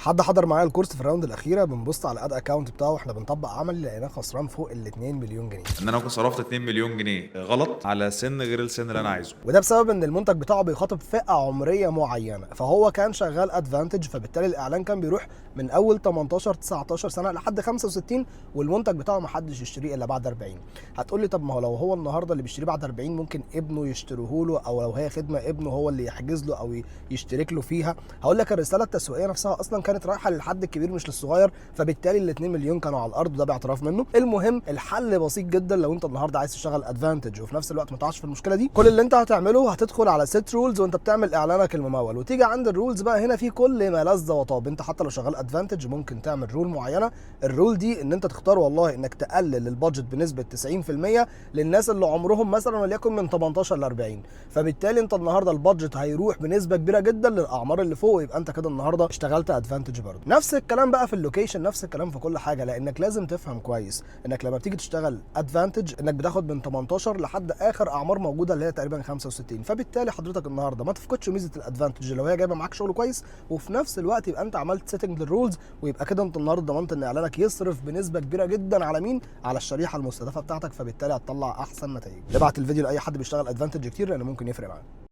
حد حضر معايا الكورس في الراوند الاخيره، بنبص على الاد اكونت بتاعه واحنا بنطبق عملي لقيناه خسران فوق ال 2 مليون جنيه. ان انا ممكن صرفت 2 مليون جنيه غلط على سن غير السن اللي انا عايزه. وده بسبب ان المنتج بتاعه بيخاطب فئه عمريه معينه، فهو كان شغال ادفانتج، فبالتالي الاعلان كان بيروح من اول 18 19 سنه لحد 65، والمنتج بتاعه ما حدش يشتريه الا بعد 40. هتقول لي طب ما هو لو هو النهارده اللي بيشتريه بعد 40 ممكن ابنه يشتريه له، او لو هي خدمه ابنه هو اللي يحجز له او يشترك له فيها. هقول لك الرساله التسويقيه نفسها اصلا كانت رايحه للحد الكبير مش للصغير، فبالتالي ال 2 مليون كانوا على الارض، وده باعتراف منه. المهم الحل بسيط جدا، لو انت النهارده عايز تشتغل ادفانتج وفي نفس الوقت ما تقعش في المشكله دي، كل اللي انت هتعمله هتدخل على سيت رولز وانت بتعمل اعلانك الممول، وتيجي عند الرولز بقى. هنا في كل ما لذ وطاب. انت حتى لو شغال ادفانتج ممكن تعمل رول معينه. الرول دي ان انت تختار والله انك تقلل البادجت بنسبه 90% للناس اللي عمرهم مثلا وليكن من 18 ل 40، فبالتالي انت النهارده البادجت هيروح بنسبه كبيره جدا للاعمار اللي فوق، يبقى انت كده النهارده اشتغلت ادفانتج برضه. نفس الكلام بقى في اللوكيشن، نفس الكلام في كل حاجه، لانك لازم تفهم كويس انك لما بتيجي تشتغل ادفانتج انك بتاخد من 18 لحد اخر اعمار موجوده اللي هي تقريبا 65. فبالتالي حضرتك النهارده ما تفقدش ميزه الادفانتج لو هي جايبه معاك شغل كويس، وفي نفس الوقت يبقى انت عملت سيتنج للرولز، ويبقى كده انت النهارده ضمنت ان اعلانك يصرف بنسبه كبيره جدا على مين؟ على الشريحه المستهدفه بتاعتك، فبالتالي هتطلع احسن نتائج. ابعت الفيديو لاي حد بيشتغل ادفانتج كتير لان ممكن يفرق معاه.